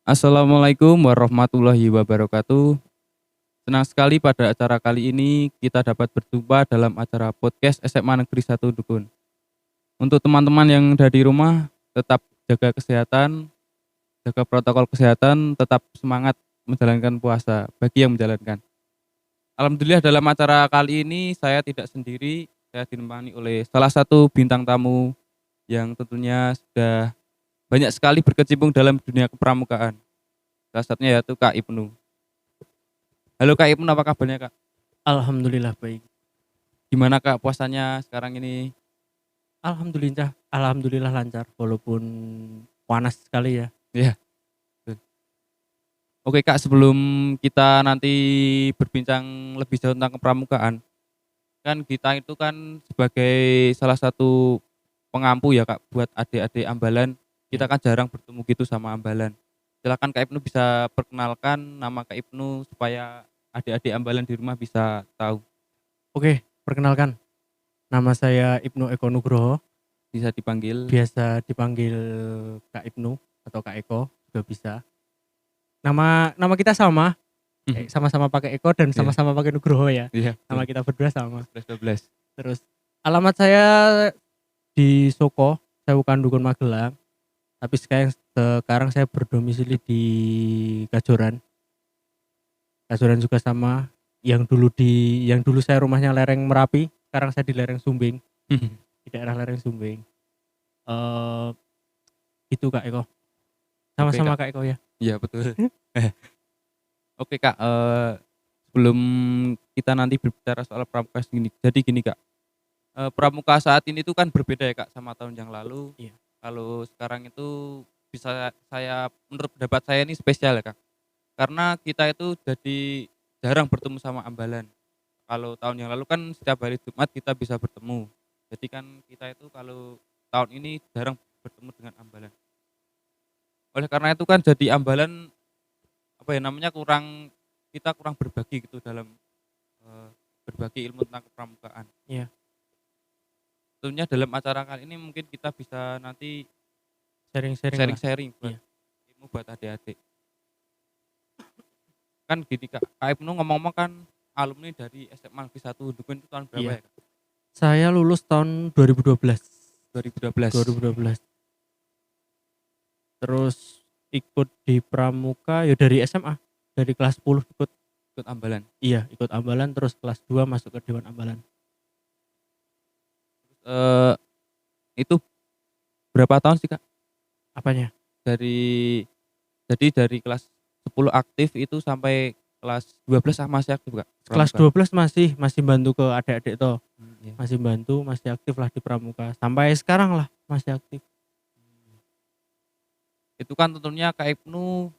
Assalamualaikum warahmatullahi wabarakatuh. Senang sekali pada acara kali ini kita dapat berjumpa dalam acara podcast SMA Negeri 1 Dukun. Untuk teman-teman yang dari rumah, tetap jaga kesehatan, jaga protokol kesehatan, tetap semangat menjalankan puasa bagi yang menjalankan. Alhamdulillah dalam acara kali ini saya tidak sendiri, saya ditemani oleh salah satu bintang tamu yang tentunya sudah banyak sekali berkecimpung dalam dunia kepramukaan. Salah satunya yaitu Kak Ibnu. Halo Kak Ibnu, apa kabarnya Kak? Alhamdulillah baik. Gimana Kak puasanya sekarang ini? Alhamdulillah lancar walaupun panas sekali ya. Iya, betul. Oke Kak, sebelum kita nanti berbincang lebih jauh tentang kepramukaan, kan kita itu kan sebagai salah satu pengampu ya Kak buat adik-adik Ambalan, kita Ya. kan jarang bertemu gitu sama Ambalan. Silakan Kak Ibnu bisa perkenalkan nama Kak Ibnu supaya adik-adik Ambalan di rumah bisa tahu, Oke, perkenalkan nama saya Ibnu Eko Nugroho, bisa dipanggil. biasa dipanggil Kak Ibnu atau Kak Eko juga bisa. Nama nama kita sama, sama-sama pakai Eko dan Iya, sama-sama pakai Nugroho ya. iya betul. Nama kita berdua sama. 11 12. Terus alamat saya di Soko, Sewukan Dukun Magelang. Tapi sekarang saya berdomisili di Kajoran. Kajoran juga sama. Yang dulu saya rumahnya lereng Merapi, sekarang saya di lereng Sumbing, di daerah lereng Sumbing. Eh Itu Kak Eko. Oke Sama-sama Kak, Kak Eko ya. iya betul. Oke Kak, sebelum kita nanti berbicara soal pramuka gini, jadi gini Kak, pramuka saat ini tuh kan berbeda ya Kak sama tahun yang lalu. Iya. Kalau sekarang itu bisa saya menurut pendapat saya ini spesial ya Kak, karena kita itu jadi jarang bertemu sama Ambalan. Kalau tahun yang lalu kan setiap hari Jumat kita bisa bertemu. Jadi kan kita itu kalau tahun ini jarang bertemu dengan Ambalan. Oleh karena itu kan jadi Ambalan apa ya namanya kita kurang berbagi gitu dalam berbagi ilmu tentang kepramukaan. Iya. Tentunya dalam acara kali ini mungkin kita bisa nanti Sharing-sharing lah. sharing-sharing buat Iya. ilmu buat adik-adik. Kan gini Kak, Kak Ibnu ngomong-ngomong kan alumni dari SMA Negeri 1 Dukun itu tahun berapa Iya. ya Kak? Saya lulus tahun 2012. 2012. 2012. Terus ikut di pramuka ya dari SMA, dari kelas 10 ikut. Ikut Ambalan. Iya, ikut Ambalan terus kelas 2 masuk ke Dewan Ambalan. Eee, itu berapa tahun sih Kak? Apanya? Dari dari kelas 10 aktif itu sampai kelas 12 masih aktif Kak Kelas pramuka? 12 masih bantu ke adik-adik toh. Iya. Masih bantu, masih aktif lah di pramuka. Sampai sekarang lah masih aktif. Itu kan tentunya Kak Ibnu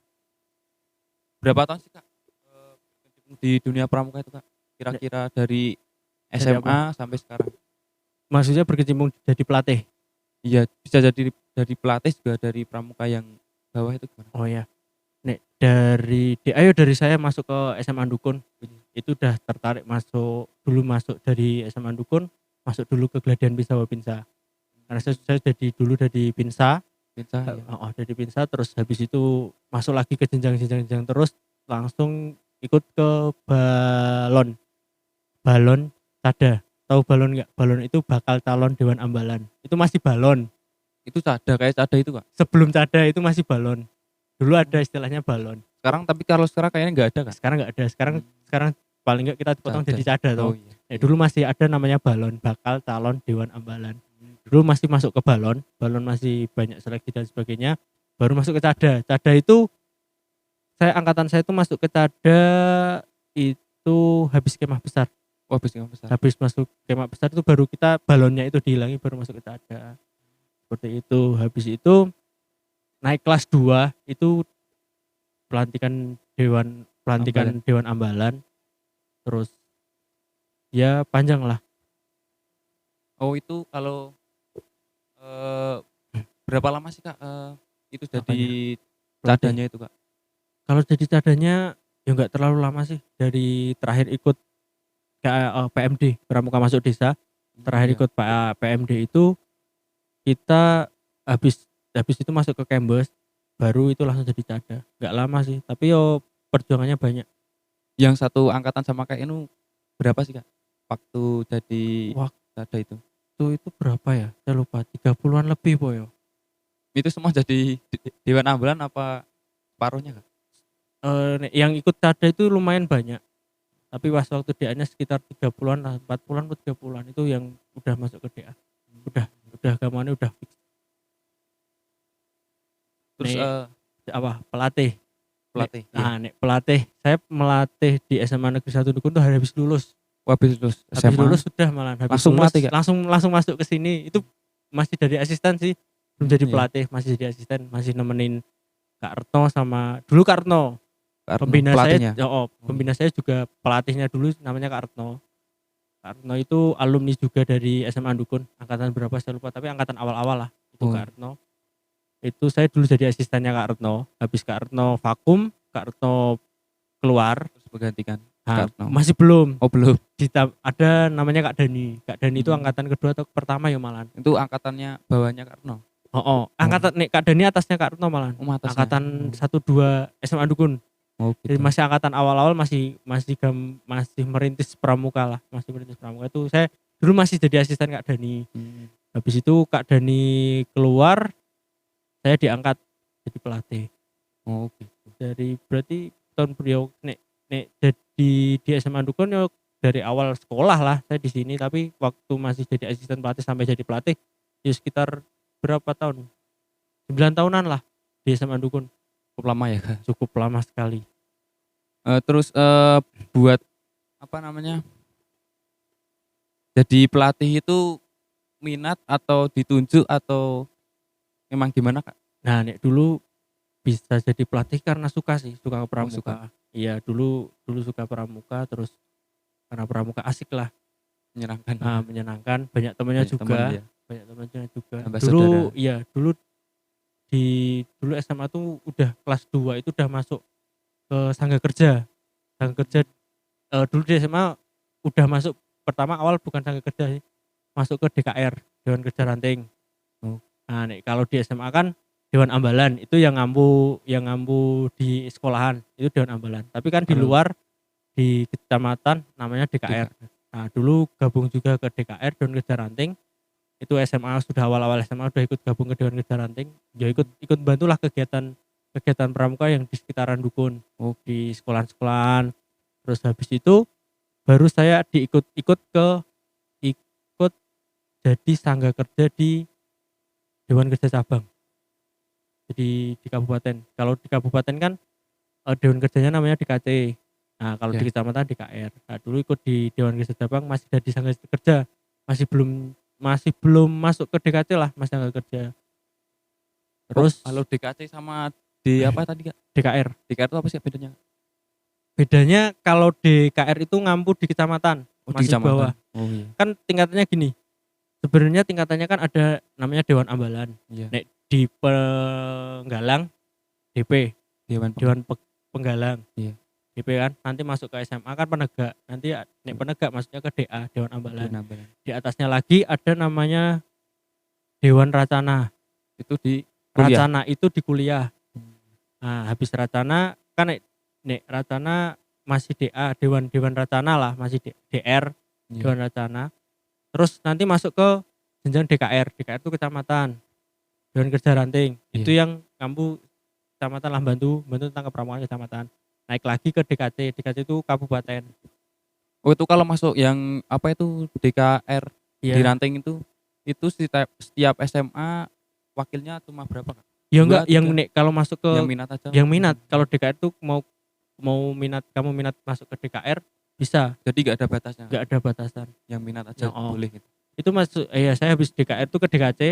berapa tahun sih Kak, berkecimpung di dunia pramuka itu Kak? Da- Kira-kira dari Dari apa? SMA sampai sekarang? Maksudnya berkecimpung jadi pelatih. Iya, bisa jadi dari pelatih juga dari pramuka yang bawah itu gimana? Oh ya. Nek dari saya masuk ke SMA Dukun. Itu udah tertarik masuk dari SMA Dukun, masuk dulu ke Gladian Pinsa Wapinsa. Karena saya dari Pinsa, Pinsa ya. dari Pinsa terus habis itu masuk lagi ke jenjang-jenjang terus langsung ikut ke balon. Balon Tada. Tahu balon nggak? Balon itu bakal calon Dewan Ambalan. Itu masih balon. Itu kayak Cada itu Kak? Sebelum Tada itu masih balon. Dulu ada istilahnya balon. Sekarang tapi kalau sekarang kayaknya nggak ada Kak? Sekarang nggak ada. Sekarang paling nggak kita potong Cada. jadi Cada Oh toh. iya. Dulu masih ada namanya balon, bakal calon Dewan Ambalan. Dulu masih masuk ke balon masih banyak seleksi dan sebagainya. Baru masuk ke Cada. Cada itu angkatan saya itu masuk ke Cada itu habis kemah besar. Wah, habis yang besar. Habis masuk kemah besar itu baru kita balonnya itu dihilangi baru masuk ke Cada. Seperti itu. Habis itu naik kelas 2 itu pelantikan Dewan Ambalan. Terus ya panjang lah. Oh itu kalau berapa lama sih Kak, itu jadi Apanya? cadanya itu Kak? Kalau jadi cadanya ya nggak terlalu lama sih. Dari terakhir ikut PMD Pramuka Masuk Desa, terakhir Iya. ikut PMD itu kita habis habis itu masuk ke Kembes. baru itu langsung jadi cada. Nggak lama sih, tapi yo perjuangannya banyak. Yang satu angkatan sama kayak Inu berapa sih Kak? Waktu jadi Waktu cada itu. itu berapa ya? Saya lupa, 30-an lebih po yo. Itu semua jadi Dewan Ambelan apa paruhnya Kak? Yang ikut cada itu lumayan banyak. Tapi pas waktu DA-nya sekitar 30-an lah, 40-an atau 30-an itu yang udah masuk ke DA. Udah gamane udah fix. Terus Nek apa? Pelatih. pelatih. Iya. Nah, nek pelatih, saya melatih di SMA Negeri 1 Dukun tuh habis lulus. Habis lulus Habis SMA lulus sudah malah habis langsung lulus, melatih, Kak? langsung masuk ke sini. Itu masih dari asisten sih. Belum jadi Iya. pelatih, masih jadi asisten, masih nemenin Kak Retno sama dulu Kak Retno. Karena Pembina pelatihnya. saya, pembina saya juga pelatihnya dulu namanya Kak Retno. Kak Retno itu alumni juga dari SMA Dukun, angkatan berapa saya lupa, tapi angkatan awal-awal lah itu Oh. Kak Retno. Itu saya dulu jadi asistennya Kak Retno. Habis Kak Retno vakum, Kak Retno keluar. Terus menggantikan Nah, Kak Retno. masih belum. Oh belum. Ada namanya Kak Dani. Kak Dani itu Hmm. angkatan kedua atau pertama ya malan. Itu angkatannya bawahnya Kak Retno. Angkatan nek Kak Dani atasnya Kak Retno malan. Atasnya. Angkatan 1 2 SMA Dukun. Oh Jadi gitu. masih angkatan awal-awal masih merintis pramuka lah, masih merintis pramuka itu saya dulu masih jadi asisten Kak Dani. Habis itu Kak Dani keluar, saya diangkat jadi pelatih. Oh gitu. Dari berarti tahun beliau nek jadi di SMA Dukun yo dari awal sekolah lah saya di sini, tapi waktu masih jadi asisten pelatih sampai jadi pelatih ya sekitar berapa tahun? 9 tahunan lah di SMA Dukun. Cukup lama ya Kak. Cukup lama sekali. Terus buat apa namanya? Jadi pelatih itu minat atau ditunjuk atau memang gimana Kak? Nah, nek dulu bisa jadi pelatih karena suka sih, suka ke pramuka. suka. Iya, dulu suka pramuka, terus karena pramuka asik lah. Menyenangkan. Nah, menyenangkan, banyak temannya Banyak juga. teman, ya. Banyak temannya juga. Nambah Dulu saudara. iya, dulu SMA tuh udah kelas 2 itu udah masuk ke sangga kerja. Sangga kerja dulu di SMA udah masuk pertama awal bukan sangga kerja sih. Masuk ke DKR, Dewan Kerja Ranting. Oh. Nah, nek kalau di SMA kan Dewan Ambalan itu yang ngambu di sekolahan itu Dewan Ambalan. Tapi kan di luar di kecamatan namanya DKR. Nah, dulu gabung juga ke DKR Dewan Kerja Ranting. Itu SMA sudah awal-awal SMA udah ikut gabung ke Dewan Kerja Ranting. Ya ikut bantulah kegiatan pramuka yang di sekitaran Dukun. Di sekolahan-sekolahan. Terus habis itu baru saya ikut jadi sangga kerja di Dewan Kerja Cabang. Jadi di kabupaten. Kalau di kabupaten kan Dewan Kerjanya namanya DKC. Nah, kalau di kecamatan DKR. Nah, dulu ikut di Dewan Kerja Cabang masih jadi sangga kerja. Masih belum masuk ke DKC lah, masih sangga kerja. Terus kalau DKC sama di apa tadi Kak? DKR. DKR itu apa sih bedanya? Bedanya kalau DKR itu ngampu di kecamatan, masih di kecamatan. bawah. Oh iya. Kan tingkatannya gini. Sebenarnya tingkatannya kan ada namanya Dewan Ambalan. Iya. Nek di Penggalang DP, Dewan Penggalang. Iya. DP kan nanti masuk ke SMA kan penegak. Nanti nek penegak masuknya ke DA, Dewan Ambalan. Di atasnya lagi ada namanya Dewan Racana. Itu di kuliah. Racana itu di kuliah. Nah, habis Racana kan nek Racana masih DA, Dewan Racana lah, masih DR, Iya. Dewan Racana. Terus nanti masuk ke jenjang DKR. DKR itu kecamatan. Dewan Kerja Ranting. Iya. Itu yang ngampu kecamatan lah, bantu tentang kepramukaan kecamatan. Naik lagi ke DKC. DKC itu kabupaten. Oh itu kalau masuk yang apa itu DKR Iya. di Ranting itu setiap SMA wakilnya cuma berapa Kak? Ya 2, enggak, yang 3? nek kalau masuk ke Yang minat aja. yang minat. Kalau DKR itu mau minat, kamu minat masuk ke DKR bisa, Jadi nggak ada batasnya. nggak ada batasan. Yang minat aja boleh gitu. Itu masuk, saya habis DKR itu ke DKC.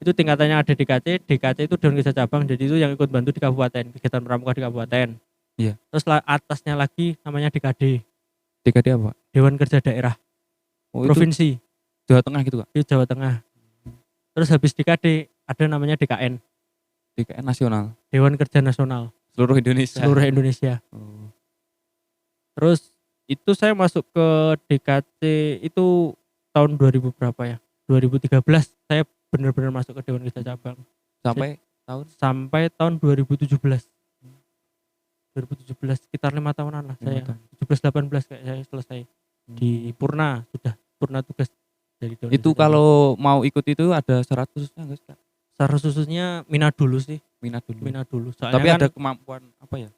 Itu tingkatannya ada DKC itu Dewan Kerja Cabang, jadi itu yang ikut bantu di kabupaten, kegiatan pramuka di kabupaten. Iya. Terus atasnya lagi namanya DKD. DKD apa? Dewan Kerja Daerah. Oh, Provinsi. Itu Jawa Tengah gitu Kak? Di Jawa Tengah. Terus habis DKD ada namanya DKN. DKN nasional. Dewan Kerja Nasional. Seluruh Indonesia. Seluruh Indonesia. Oh. Terus itu saya masuk ke DKC itu tahun 2000 berapa ya? 2013 saya benar-benar masuk ke Dewan Kerja Cabang. Sampai tahun? sampai tahun 2017. 2017 sekitar 5 tahunan lah 5 saya. tahun. 17 18 kayak saya selesai di Purna, sudah Purna tugas dari Dewan Itu Wisata. kalau mau ikut itu ada syarat khususnya enggak sih, Kak? Syarat khususnya minat dulu sih, Minat dulu. minat dulu. Soalnya Tapi kan ada kemampuan apa ya?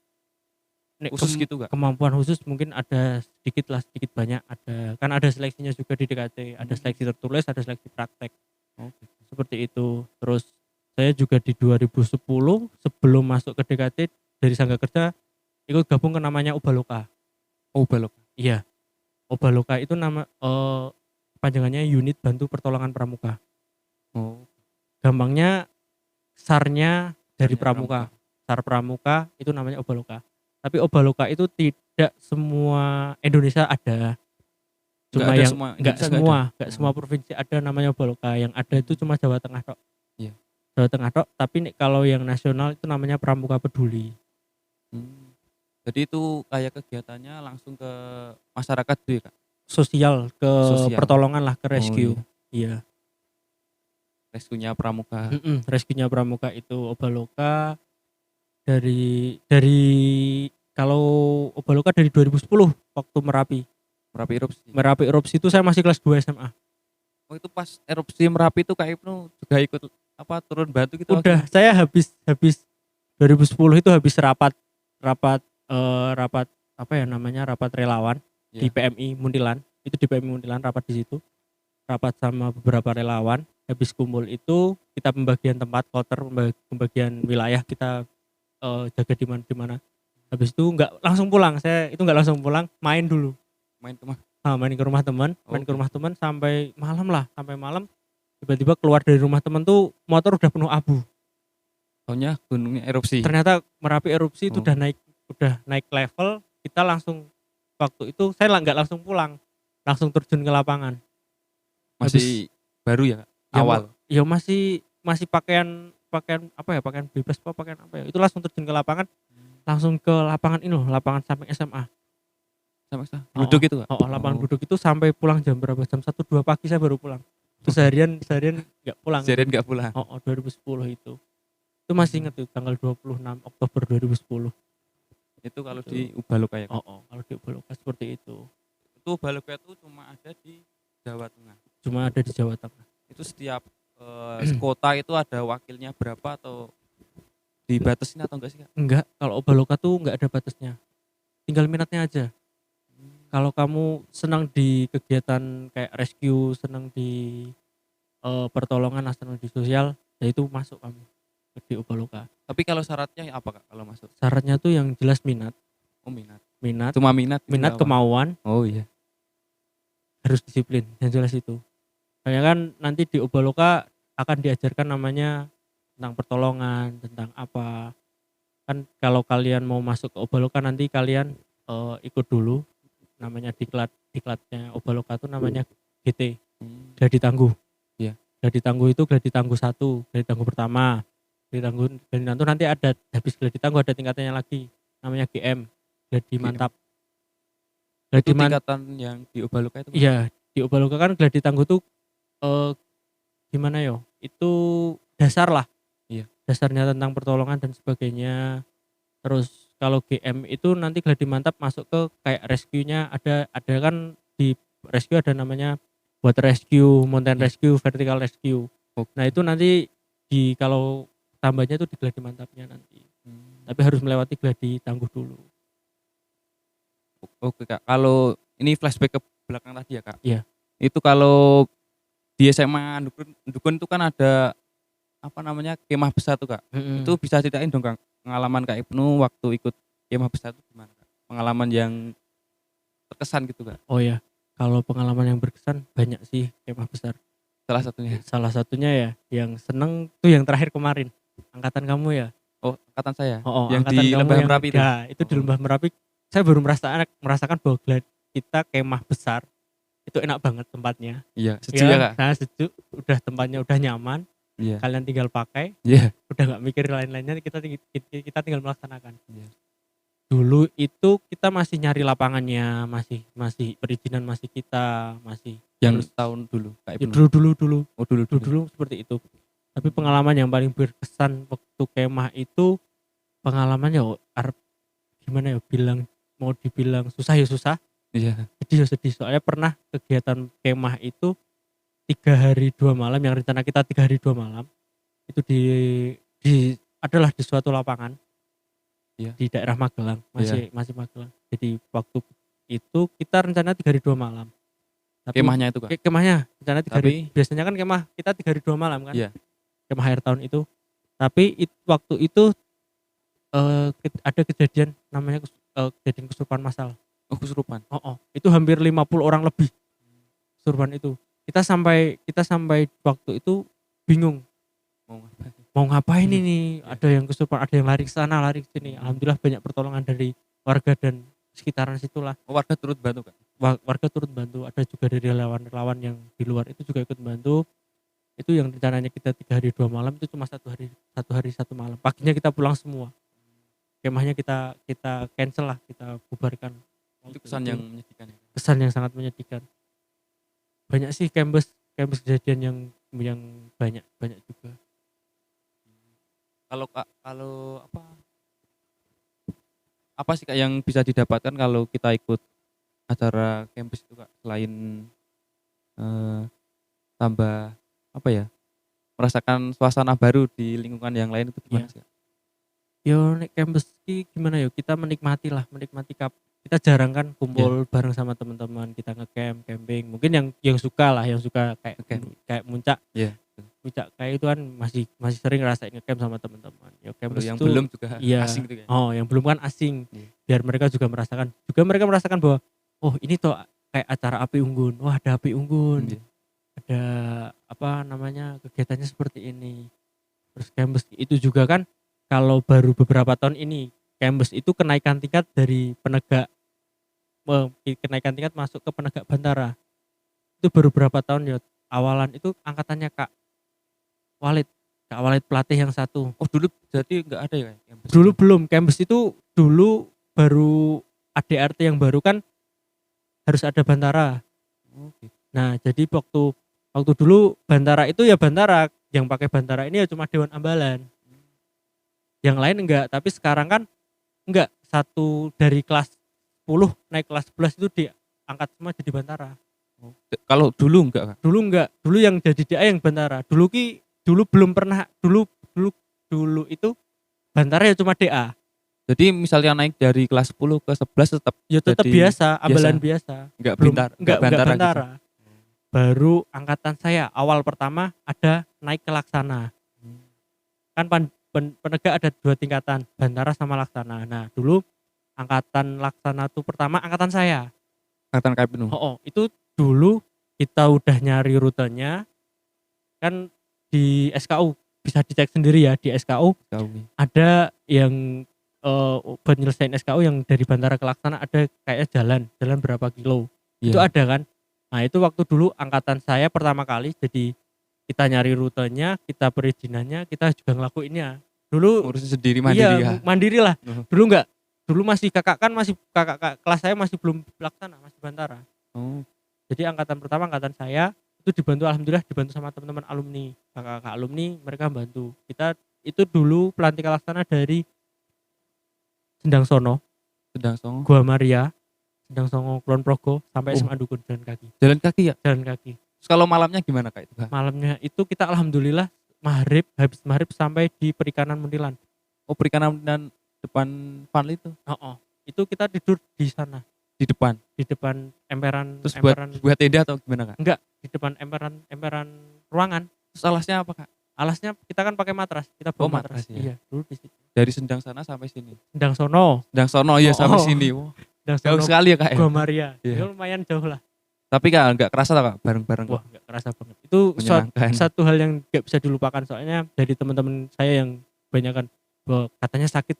nek Khusus gitu enggak? kemampuan khusus mungkin ada sedikit lah, sedikit banyak ada. Kan ada seleksinya juga di DKT, ada seleksi tertulis, ada seleksi praktek. Oh, gitu. Seperti itu. Terus saya juga di 2010 sebelum masuk ke DKT dari Sangga Kerja ikut gabung ke namanya Ubaloka. Oh, balok. Iya. Ubaloka itu nama panjangannya Unit Bantu Pertolongan Pramuka. Oh, Gampangnya SAR-nya dari Sarnya Pramuka. SAR Pramuka itu namanya Ubaloka. Tapi Ubaloka itu tidak semua Indonesia ada. Cuma Nggak ada yang semua enggak Indonesia nggak semua, ada? enggak Oh. semua provinsi ada namanya Ubaloka. Yang ada itu cuma Jawa Tengah tok. Iya. Jawa Tengah tok, tapi kalau yang nasional itu namanya Pramuka Peduli. Jadi itu kayak kegiatannya langsung ke masyarakat tuh ya, Kak? Sosial ke Sosial. pertolongan lah, ke rescue. Oh, Iya. Reskunya Pramuka. Rescue-nya Pramuka itu Ubaloka dari kalau Ubaloka dari 2010 waktu Merapi erupsi. Merapi erupsi itu saya masih kelas 2 SMA. Oh, itu pas erupsi Merapi itu Kak Ibnu juga ikut apa turun bantu gitu? Udah, saya habis 2010 itu habis rapat apa ya namanya, rapat relawan di Iya. PMI Muntilan. Itu di PMI Muntilan rapat di situ. Rapat sama beberapa relawan. Habis kumpul itu kita pembagian tempat kloter, pembagian wilayah, kita jaga di mana. Habis itu enggak langsung pulang. Saya itu enggak langsung pulang, main dulu. Main ke mana? Main ke rumah teman, main ke Oke. rumah teman sampai malam. Tiba-tiba keluar dari rumah teman tuh motor udah penuh abu. Soalnya gunungnya erupsi. Ternyata Merapi erupsi itu Oh. udah naik level. Kita langsung waktu itu saya nggak langsung pulang, langsung terjun ke lapangan. Masih baru ya, Kak? Awal. Ya masih pakaian apa ya, pakaian bebas pakaian apa ya. Itu langsung terjun ke lapangan, langsung ke lapangan ini loh, lapangan samping SMA. Sama duduk itu, Kak? Lapangan duduk itu sampai pulang jam berapa? Jam 1 2 pagi saya baru pulang. Itu seharian nggak pulang. Seharian nggak pulang. 2010 itu. Itu masih inget tuh tanggal 26 Oktober 2010. Itu kalau Itu. di Ubaloka ya, Kak? Kalau di Ubaloka seperti itu. Itu Ubaloka itu cuma ada di Jawa Tengah. Cuma ada di Jawa Tengah. Itu setiap kota itu ada wakilnya berapa atau dibatasin atau enggak sih, Kak? Enggak, kalau Ubaloka tuh enggak ada batasnya. Tinggal minatnya aja. Kalau kamu senang di kegiatan kayak rescue, senang di pertolongan, senang di sosial, ya itu masuk kamu di Ubaloka. Tapi kalau syaratnya apa, Kak, kalau masuk? Syaratnya tuh yang jelas minat. Oh, minat. Minat, Cuma minat gitu, minat nggak apa? kemauan, Oh iya. harus disiplin, yang jelas itu. Soalnya kan nanti di Ubaloka akan diajarkan namanya tentang pertolongan, tentang apa. Kan kalau kalian mau masuk ke Ubaloka nanti kalian ikut dulu namanya diklatnya Ubaloka itu namanya GT, Gladi Tangguh. Iya. Gladi Tangguh itu Gladi Tangguh 1, Gladi Tangguh pertama. Gladi Tangguh nanti ada habis Gladi Tangguh ada tingkatannya lagi namanya GM, Gladi GM. Mantap. Itu tingkatan yang di Ubaloka itu? Iya, di Ubaloka kan Gladi Tangguh tuh gimana yo? Itu dasar lah. Iya. Dasarnya tentang pertolongan dan sebagainya. Terus kalau GM itu nanti Gladi Mantap masuk ke kayak rescue-nya ada kan di rescue ada namanya water rescue, mountain Iya. rescue, vertical rescue. Oke. Nah, itu nanti kalau tambahnya itu di Gladi Mantapnya nanti. Tapi harus melewati Gladi Tangguh dulu. Oke, Kak. Kalau ini flashback ke belakang tadi ya, Kak. Iya. Itu kalau di SMA Dukun itu kan ada apa namanya kemah besar tuh, Kak. Itu bisa ceritain dong, Kang, pengalaman Kak Ibnu waktu ikut kemah besar itu gimana, Kak? Pengalaman yang terkesan gitu, Kak. Oh ya, kalau pengalaman yang berkesan banyak sih kemah besar. Salah satunya. Salah satunya ya yang seneng tuh yang terakhir kemarin. Angkatan kamu ya? Oh, angkatan saya. angkatan Yang di kamu Lembah yang Merapi itu. Nah, itu di Lembah Merapi saya baru merasakan bahwa kita kemah besar itu enak banget tempatnya. Iya, sejuk ya, Kak. Nah, sejuk, udah tempatnya udah nyaman. Iya. Kalian tinggal pakai, Iya. udah nggak mikir lain-lainnya, kita tinggal melaksanakan. Iya. Dulu itu kita masih nyari lapangannya, masih perizinan masih kita, masih Yang harus tahun dulu, Kak ya, Ibnu. dulu Oh, dulu. dulu seperti itu. Tapi pengalaman yang paling berkesan waktu kemah itu pengalamannya gimana ya, mau dibilang susah ya susah, Iya. sedih ya sedih. Soalnya pernah kegiatan kemah itu 3 hari 2 malam, yang rencana kita 3 hari 2 malam itu di adalah di suatu lapangan Iya. di daerah Magelang, Iya. masih Magelang. Jadi waktu itu kita rencana 3 hari 2 malam. Tapi Kemahnya itu, Kak. kemahnya rencana 3 hari. Tapi Biasanya kan kemah kita 3 hari 2 malam kan. iya. Kemah akhir tahun itu. Tapi waktu itu ada kejadian namanya kejadian kesurupan massal. Oh, kesurupan. Itu hampir 50 orang lebih kesurupan itu. Kita sampai waktu itu bingung Mau ngapain? mau ngapain Hmm. ini, Ya. ada yang kesurupan, ada yang lari ke sana, lari ke sini. Alhamdulillah banyak pertolongan dari warga dan sekitaran situlah. Oh, warga turut bantu, Kak. Warga turut bantu, ada juga dari relawan-relawan yang di luar itu juga ikut bantu. Itu yang rencananya kita 3 hari 2 malam itu cuma 1 hari 1 malam. Paginya kita pulang semua. Kemahnya kita cancel lah, kita bubarkan. Itu kesan yang menyedihkan ya. Kesan yang sangat menyedihkan. Banyak sih kempes kejadian yang banyak juga. Kalau apa sih, Kak, yang bisa didapatkan kalau kita ikut acara kampus itu, Kak? Selain tambah apa ya? Merasakan suasana baru di lingkungan yang lain itu gimana sih, Kak? Yo nek campus ki gimana yo, kita menikmati kita jarang kan kumpul bareng sama teman-teman, kita camping. Mungkin yang suka kayak Ngecamp. kayak muncak. Iya. Muncak kayak itu kan masih sering ngerasain ngecamp sama teman-teman. Yo Kalau campus yang itu belum juga iya. asing gitu ya. Yang belum kan asing. Iya. Biar mereka juga merasakan bahwa oh ini tuh kayak acara api unggun. Wah, ada api unggun. Iya. Ada apa namanya, kegiatannya seperti ini. Terus campus itu juga kan kalau baru beberapa tahun ini campus itu kenaikan tingkat masuk ke penegak bantara. Itu baru berapa tahun ya. Awalan itu angkatannya Kak Walid pelatih yang satu. Oh, dulu jadi nggak ada ya kampus? Dulu belum, campus itu dulu baru ADRT yang baru kan harus ada bantara. Oh, gitu. Nah, jadi waktu dulu bantara itu ya bantara, yang pakai bantara ini ya cuma Dewan Ambalan. Yang lain enggak, tapi sekarang kan enggak, satu dari kelas 10 naik kelas 11 itu diangkat semua jadi bantara. Oh. Kalau dulu enggak, Kak? Dulu enggak, dulu yang jadi DA yang bantara. Dulu belum pernah, dulu itu bantara ya cuma DA. Jadi misalnya naik dari kelas 10 ke 11 tetap Ya tetap biasa, ambalan biasa. Enggak Enggak bantara. bantara. Gitu. Baru angkatan saya awal pertama ada naik ke laksana. Kan penegak ada 2 tingkatan, bantara sama laksana. Nah, dulu angkatan laksana itu pertama angkatan saya. Angkatan Kapinu. Itu dulu kita udah nyari rutenya. Kan di SKU bisa dicek sendiri ya, di SKU ada yang penyelesaian SKU yang dari bantara ke laksana ada kayaknya jalan berapa kilo. Itu ada kan. Nah, itu waktu dulu angkatan saya pertama kali, jadi kita nyari rutenya, kita perizinannya, kita juga ngelakuinnya. Dulu ngurusin sendiri mandiri ya. Mandiri lah. Dulu enggak. Dulu masih kakak kelas saya masih belum laksana, masih bantara. Oh. Jadi angkatan pertama, angkatan saya itu alhamdulillah dibantu sama teman-teman alumni. Kakak alumni mereka bantu. Kita itu dulu pelantikan laksana dari Sendang Sono, Gua Maria, Sendang Songo, Kulon Progo sampai SMA Dukun jalan kaki. Jalan kaki ya? Jalan kaki. Terus kalau malamnya gimana, Kak, itu, Kak? Malamnya itu kita alhamdulillah habis maghrib sampai di Perikanan Muntilan. Oh, Perikanan dan depan Vanli itu? Itu kita tidur di sana. Di depan emperan. Terus buat tenda atau gimana, Kak? Enggak, di depan emperan ruangan. Terus alasnya apa, Kak? Alasnya kita kan pakai matras, kita bawa matras. Ya? Iya, dulu di situ. Dari Sendang sana sampai sini. Sendang Sono Iya, sampai sini. Wow. Jauh sekali ya, Kak. Gua Maria. Iya. Ya lumayan jauh lah. Tapi Kak enggak kerasa Kak bareng-bareng. Wah, enggak kerasa banget. Itu satu hal yang enggak bisa dilupakan, soalnya dari teman-teman saya yang banyak kan katanya sakit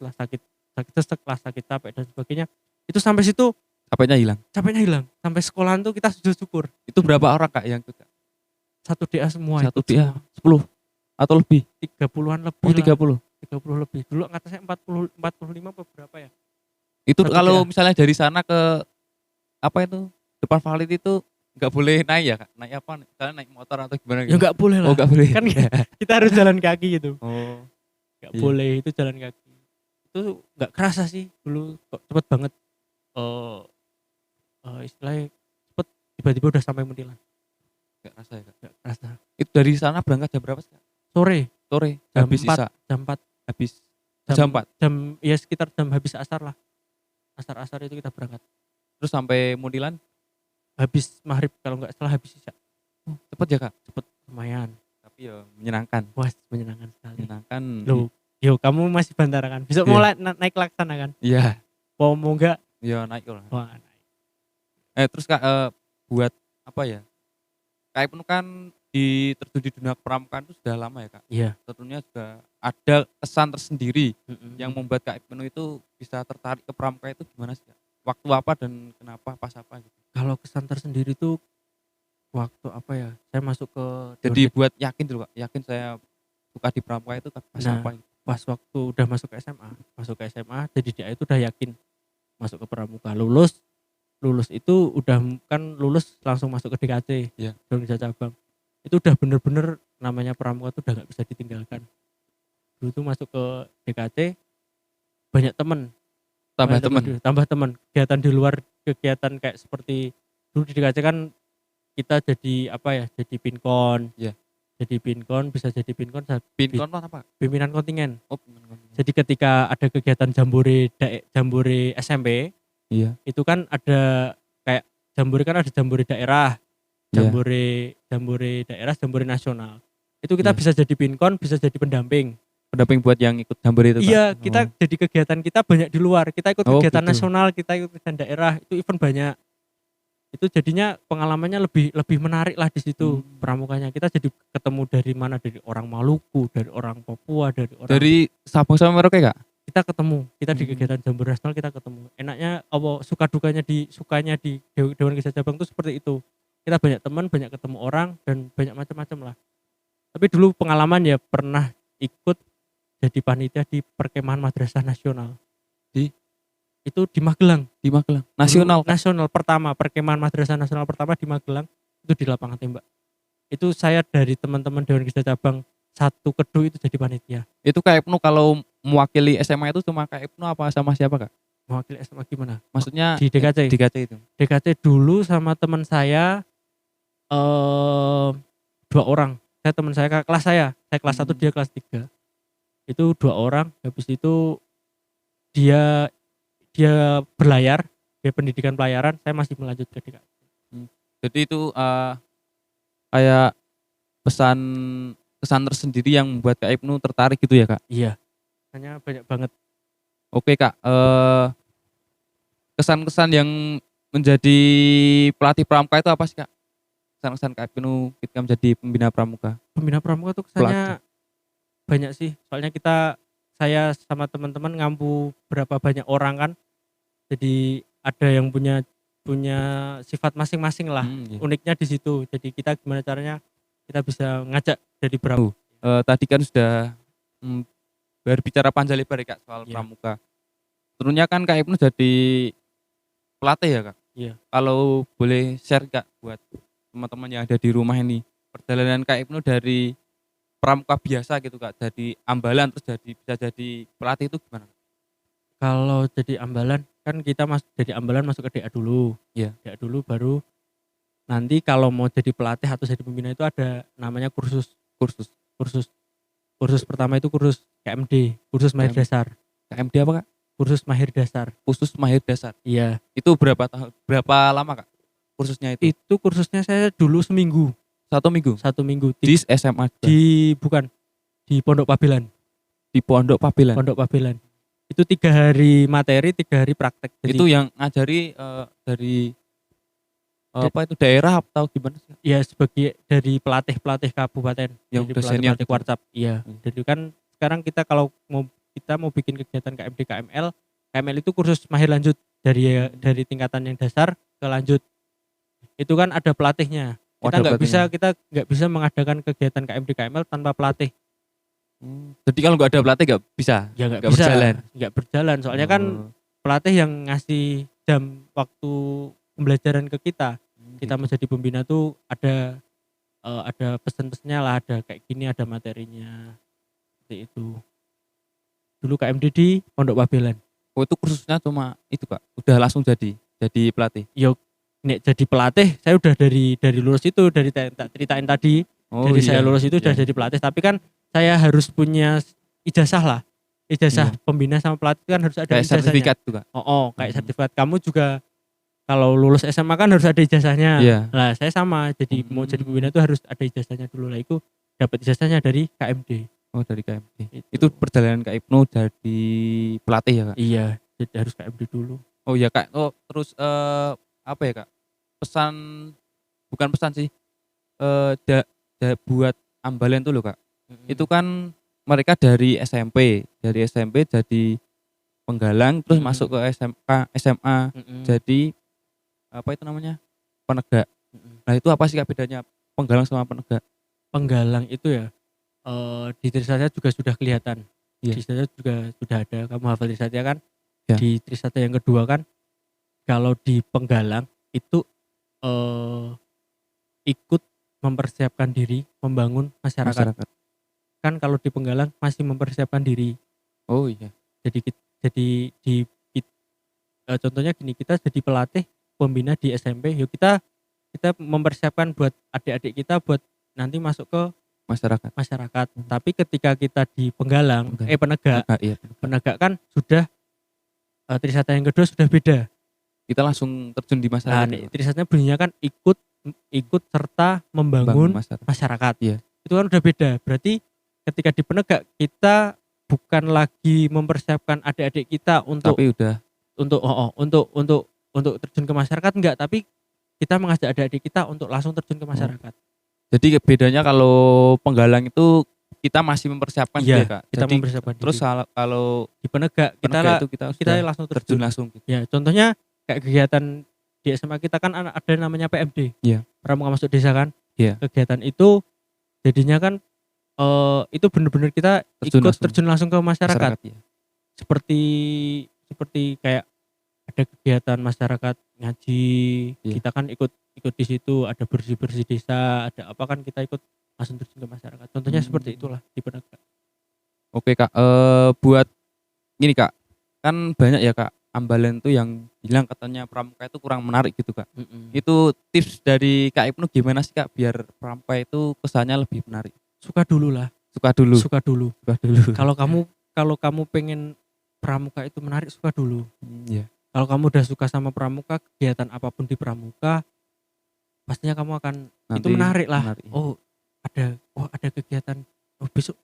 sesek lah, sakit capek dan sebagainya. Itu sampai situ capeknya hilang. Sampai sekolahan tuh kita sujud syukur. Itu berapa orang, Kak, yang ikut, Kak? Satu DA semua. Satu DA 10 atau lebih? 30-an lebih. Oh, 30 lebih. Dulu angkatan saya 45 apa berapa ya? Itu kalau misalnya dari sana ke apa itu? Depan Valid itu nggak boleh naik ya kak? Naik apa? Misalnya naik motor atau gimana Ya gitu? nggak boleh Oh lah. nggak boleh. Kan kita harus jalan kaki gitu. Oh Nggak iya. boleh itu jalan kaki. Itu nggak kerasa sih dulu kok cepet banget. Eh istilahnya cepet tiba-tiba udah sampai Munthilan. Nggak rasa ya kak. Nggak kerasa. Itu dari sana berangkat jam berapa sih kak? Sore Sore. jam Habis 4 sisa. jam 4 Habis jam 4. jam ya sekitar jam habis asar lah. Asar-asar itu kita berangkat. Terus sampai Munthilan. Habis maghrib kalau nggak salah habis isya. Cepet ya kak. Cepet lumayan. Tapi ya menyenangkan. Wah, menyenangkan sekali. Menyenangkan. Loh, yo kamu masih Bantara kan? Besok Iya. mau naik Laksana kan? Iya. Mau enggak? Ya naik lah. Wah, naik. Terus kak buat apa ya? Kak Ibnu kan terjun di dunia pramukaan itu sudah lama ya kak. Iya. Tentunya juga ada kesan tersendiri Mm-mm. yang membuat Kak Ibnu itu bisa tertarik ke pramuka itu gimana sih kak? Waktu apa dan kenapa pas apa gitu? Kalau kesan tersendiri tuh waktu apa ya? Saya masuk ke Jadi Dewan- buat yakin dulu kak, yakin saya suka di pramuka itu pas Nah. apa gitu? pas waktu udah masuk ke SMA, jadi dia itu udah yakin masuk ke pramuka. Lulus itu udah kan lulus langsung masuk ke DKC. Iya. Indonesia Cabang. Itu udah bener-bener namanya pramuka tuh udah nggak bisa ditinggalkan. Dulu tuh masuk ke DKC banyak temen. Tambah Banyak teman. tambah teman. Kegiatan di luar kegiatan kayak seperti dulu di DKC kan kita jadi apa ya? Jadi pinkon. Iya. Jadi pinkon, bisa jadi pinkon Pinkon apa? pimpinan kontingen. Oh, pinkon. Jadi ketika ada kegiatan jambore SMP, Iya. itu kan ada kayak jambore kan ada jambore daerah, Iya. jambore daerah, jambore nasional. Itu kita Iya. bisa jadi pinkon, bisa jadi pendamping. Pendamping buat yang ikut jambore itu Kak? Iya, kita jadi kegiatan kita banyak di luar. Kita ikut Oh, kegiatan gitu. nasional, kita ikut kegiatan daerah, itu event banyak. Itu jadinya pengalamannya lebih menarik lah di situ pramukanya. Kita jadi ketemu dari mana, dari orang Maluku, dari orang Papua, dari orang Dari Sabang sampai Merauke Kak? kita ketemu, kita di Hmm. kegiatan jambore nasional kita ketemu. Enaknya apa suka dukanya sukanya di Dewan Kisah Cabang itu seperti itu. Kita banyak teman, banyak ketemu orang dan banyak macam-macam lah. Tapi dulu pengalaman ya pernah ikut jadi panitia di perkemahan madrasah nasional. Di? Itu di Magelang. Di Magelang. Nasional Dulu nasional pertama, perkemahan madrasah nasional pertama di Magelang itu di lapangan tembak. Itu saya dari teman-teman Dewan Kisah Cabang satu kedu itu jadi panitia. Itu Kak Ibnu kalau mewakili SMA itu cuma Kak Ibnu apa sama siapa Kak? Mewakili SMA gimana? Maksudnya Di DKC. DKC itu. DKC dulu sama teman saya 2 orang. Teman saya kakak kelas saya kelas 1 dia kelas 3. Itu 2 orang, habis itu dia berlayar, dia pendidikan pelayaran, saya masih melanjut ke DKC. Jadi itu kayak kesan tersendiri yang membuat Kak Ibnu tertarik gitu ya Kak? Iya. Hanya banyak banget. Oke Kak, kesan-kesan yang menjadi pelatih pramuka itu apa sih Kak? Kesan-kesan Kak Ibnu ketika menjadi pembina pramuka. Pembina pramuka tuh kesannya banyak sih. Soalnya saya sama teman-teman ngampu berapa banyak orang kan. Jadi ada yang punya sifat masing-masing lah. Iya. Uniknya di situ. Jadi kita gimana caranya kita bisa ngajak dari pramuka. Tadi kan sudah berbicara panjang lebar ya Kak soal Iya. pramuka. Tentunya kan Kak Ibnu jadi pelatih ya Kak? Iya. Kalau boleh share Kak buat teman-teman yang ada di rumah ini, perjalanan Kak Ibnu dari pramuka biasa gitu Kak, jadi ambalan terus bisa jadi pelatih itu gimana? Kalau jadi ambalan kan kita jadi ambalan masuk ke DA dulu. Iya. DA dulu baru nanti kalau mau jadi pelatih atau jadi pembina itu ada namanya kursus pertama itu kursus KMD, kursus mahir dasar. KMD apa Kak? Kursus mahir dasar. Khusus mahir dasar. Iya. Itu berapa lama Kak kursusnya itu? Itu kursusnya saya dulu seminggu. 1 minggu? 1 minggu. Di SMA juga? Bukan. Di Pondok Pabelan. Di Pondok Pabelan? Pondok Pabelan. Itu 3 hari materi, 3 hari praktek. Jadi, itu yang ngajari dari apa itu daerah atau gimana sih? ya sebagai dari pelatih kabupaten Yang jadi udah senior pelatih gitu? warcap. Iya. Jadi kan sekarang kita kalau mau bikin kegiatan KMD KML itu kursus mahir lanjut dari tingkatan yang dasar ke lanjut. Itu kan ada pelatihnya. Oh, Kita ada kita nggak bisa mengadakan kegiatan KMD KML tanpa pelatih. Jadi kalau nggak ada pelatih nggak bisa? Ya nggak Nggak bisa. berjalan? Nggak berjalan. Soalnya kan pelatih yang ngasih jam waktu pembelajaran ke kita. kita gitu. menjadi pembina tuh ada pesan-pesannya lah, ada kayak gini, ada materinya seperti itu. Dulu KMD di Pondok Pabelan. Oh itu kursusnya cuma itu Kak, udah langsung jadi pelatih. Yo nek jadi pelatih saya udah dari lulus itu, dari tak ceritain tadi, Oh dari saya iya, lulus itu udah iya, jadi pelatih, tapi kan saya harus punya ijazah lah. Ijazah iya. pembina sama pelatih kan harus ada Kayak ijazahnya. sertifikat tuh Kak. Oh, kayak Hmm. sertifikat. Kamu juga kalau lulus SMA kan harus ada ijazahnya. Iya. Lah saya sama, jadi mau jadi pembina Hmm. itu harus ada ijazahnya dulu lah. Itu dapat ijazahnya dari KMD. Oh dari KMD. Itu. Itu perjalanan Kak Ibnu jadi pelatih ya Kak? Iya, jadi harus KMD dulu. Oh iya Kak. Oh terus apa ya Kak? Pesan, bukan pesan sih. Buat Ambalen tuh loh Kak. Itu kan mereka dari SMP jadi penggalang terus masuk ke SMK, SMA jadi apa itu namanya? Penegak. Nah, itu apa sih Kak bedanya penggalang sama penegak? Penggalang itu ya di Trisatya juga sudah kelihatan. Iya. Di Trisatya juga sudah ada. Kamu hafal Trisatya kan? Ya. Di Trisatya yang kedua kan, kalau di penggalang itu ikut mempersiapkan diri membangun masyarakat. Masyarakat. Kan kalau di penggalang masih mempersiapkan diri. Oh iya. Jadi contohnya gini, kita jadi pelatih pembina di SMP, yuk kita mempersiapkan buat adik-adik kita buat nanti masuk ke Masyarakat. masyarakat. Tapi ketika kita di penggalang, penegak, Iya. penegak kan sudah Trisatya yang kedua sudah beda. Kita langsung terjun di Nah, masyarakat. Trisatya bunyinya kan ikut serta membangun masyarakat. Iya. Itu kan udah beda. Berarti ketika di penegak kita bukan lagi mempersiapkan adik-adik kita untuk Tapi udah untuk terjun ke masyarakat, enggak, tapi kita mengajak adik-adik kita untuk langsung terjun ke masyarakat. Jadi bedanya kalau penggalang itu kita masih mempersiapkan gitu ya Kak. Kita Jadi, mempersiapkan terus diri. Kalau Di penegak itu kita langsung terjun langsung gitu. Ya, contohnya kayak kegiatan di SMA kita kan ada namanya PMD. Iya. Pramuka Masuk Desa kan. Iya. Kegiatan itu jadinya kan itu benar-benar kita terjun langsung ke masyarakat. Iya. Seperti kayak ada kegiatan masyarakat ngaji, Iya. kita kan ikut di situ, ada bersih-bersih desa, ada apa kan kita ikut langsung terjun ke masyarakat. Contohnya seperti itulah di penegak. Oke Kak, buat gini Kak, kan banyak ya Kak Ambalen tuh yang bilang katanya pramuka itu kurang menarik gitu Kak. Itu tips dari Kak Ibnu gimana sih Kak biar pramuka itu kesannya lebih menarik? Suka dulu lah. Suka dulu. Kalau kamu pengen pramuka itu menarik, suka dulu. Iya. Kalau kamu udah suka sama pramuka, kegiatan apapun di pramuka pastinya kamu akan Nanti itu menarik lah. menarik. Ada kegiatan, besok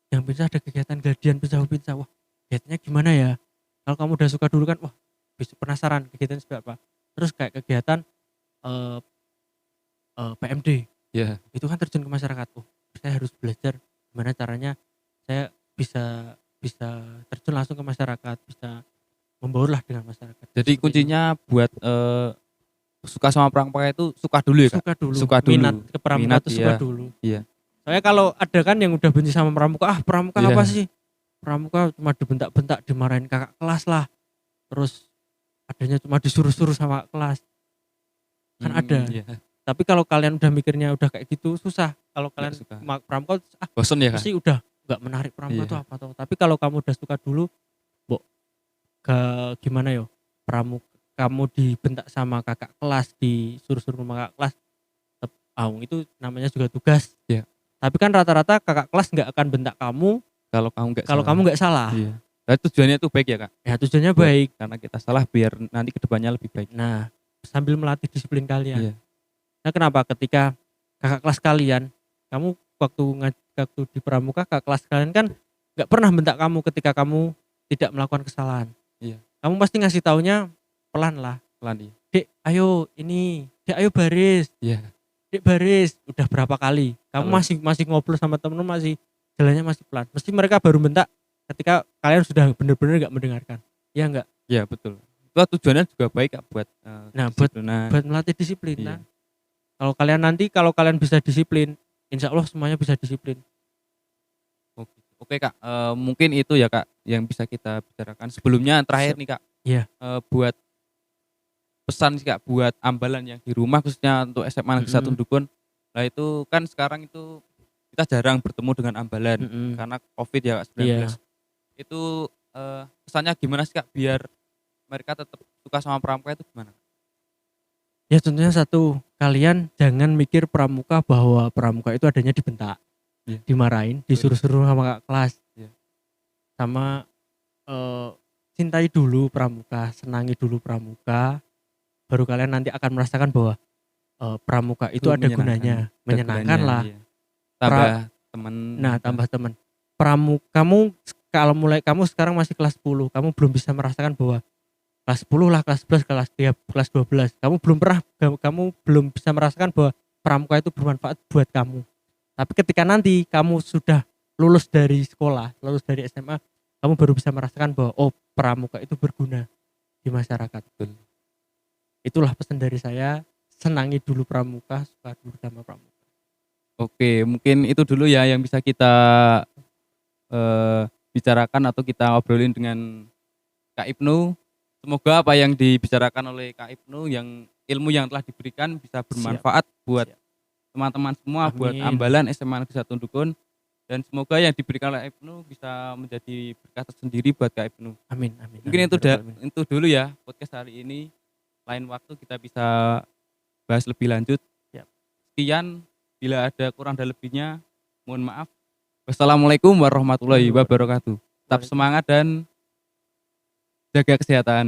yang bisa ada kegiatan gladian pinca. Wah, kegiatannya gimana ya? Kalau kamu udah suka dulu kan, wah, besok penasaran kegiatan seperti apa. Terus kayak kegiatan PMD. Iya. Itu kan terjun ke masyarakat. Saya harus belajar gimana caranya saya bisa terjun langsung ke masyarakat, bisa membaurlah dengan masyarakat. Jadi kuncinya buat suka sama pramuka itu suka dulu ya Kak? Suka dulu. Minat ke pramuka itu suka dulu. Iya. Soalnya kalau ada kan yang udah benci sama pramuka, pramuka apa sih? Pramuka cuma dibentak-bentak, dimarahin kakak kelas lah. Terus adanya cuma disuruh-suruh sama kelas. Kan ada. Iya. Tapi kalau kalian udah mikirnya udah kayak gitu, susah. Kalau kalian pramuka bosen ya Kak? Pasti udah enggak menarik pramuka itu apa tuh. Tapi kalau kamu udah suka dulu, gimana yo? Pramuka kamu dibentak sama kakak kelas, disuruh-suruh sama kakak kelas, itu namanya juga tugas. Iya. Tapi kan rata-rata kakak kelas nggak akan bentak kamu kalau kamu nggak salah. Iya. Nah, tujuannya itu baik ya Kak? Ya tujuannya baik. Karena kita salah biar nanti kedepannya lebih baik. Nah, sambil melatih disiplin kalian. Iya. Nah, kenapa ketika kakak kelas kalian, kamu waktu di pramuka, kakak kelas kalian kan nggak pernah bentak kamu ketika kamu tidak melakukan kesalahan. Iya. Kamu pasti ngasih taunya pelan lah. Pelan. Dek, ayo ini. Dek, ayo baris. Iya. Dek baris. Udah berapa kali? Kamu masih ngobrol sama temen, masih jalannya masih pelan. Mesti mereka baru bentak ketika kalian sudah benar-benar nggak mendengarkan. Iya enggak? Iya betul. Itu tujuannya juga baik Kak buat buat melatih disiplin. Iya. Nah, kalau kalian bisa disiplin, insya Allah semuanya bisa disiplin. Oke Kak, mungkin itu ya Kak yang bisa kita bicarakan. Sebelumnya terakhir nih Kak, Iya. Buat pesan sih Kak buat ambalan yang di rumah khususnya untuk SMA Negeri 1 Mhm. Dukun. Lah itu kan sekarang itu kita jarang bertemu dengan ambalan Mhm. karena Covid ya Kak, 19. Iya. Itu, pesannya gimana sih Kak biar mereka tetap suka sama pramuka itu gimana? Ya contohnya satu, kalian jangan mikir pramuka bahwa pramuka itu adanya dibentak, Iya, dimarahin, betul. disuruh-suruh sama kakak kelas, Iya. sama, eee, cintai dulu pramuka, senangi dulu pramuka, baru kalian nanti akan merasakan bahwa, pramuka itu Itu ada menyenangkan, gunanya, ada gunanya, menyenangkan lah. iya. Tambah temen Nah, juga. tambah teman. Kamu kalau mulai kamu sekarang masih kelas 10, kamu belum bisa merasakan bahwa kelas 10 lah, kelas 11, kelas 12, kamu belum bisa merasakan bahwa pramuka itu bermanfaat buat kamu. Tapi ketika nanti kamu sudah lulus dari sekolah, lulus dari SMA, kamu baru bisa merasakan bahwa oh, pramuka itu berguna di masyarakat. Betul. Itulah pesan dari saya, senangi dulu pramuka, suka dulu sama pramuka. Oke, mungkin itu dulu ya yang bisa kita, bicarakan atau kita obrolin dengan Kak Ibnu. Semoga apa yang dibicarakan oleh Kak Ibnu yang ilmu yang telah diberikan bisa Siap, bermanfaat buat siap. teman-teman semua, buat Amin. ambalan SMA Negeri 1 Dukun, dan semoga yang diberikan oleh Ibnu bisa menjadi berkah tersendiri buat Kak Ibnu. Amin, amin, Mungkin amin. Ya rabbal alamin. itu dulu ya podcast hari ini. Lain waktu kita bisa bahas lebih lanjut. Siap. Sekian, bila ada kurang dan lebihnya mohon maaf. Wassalamualaikum warahmatullahi wabarakatuh. Tetap Waalaikumsalam. semangat dan jaga kesehatan.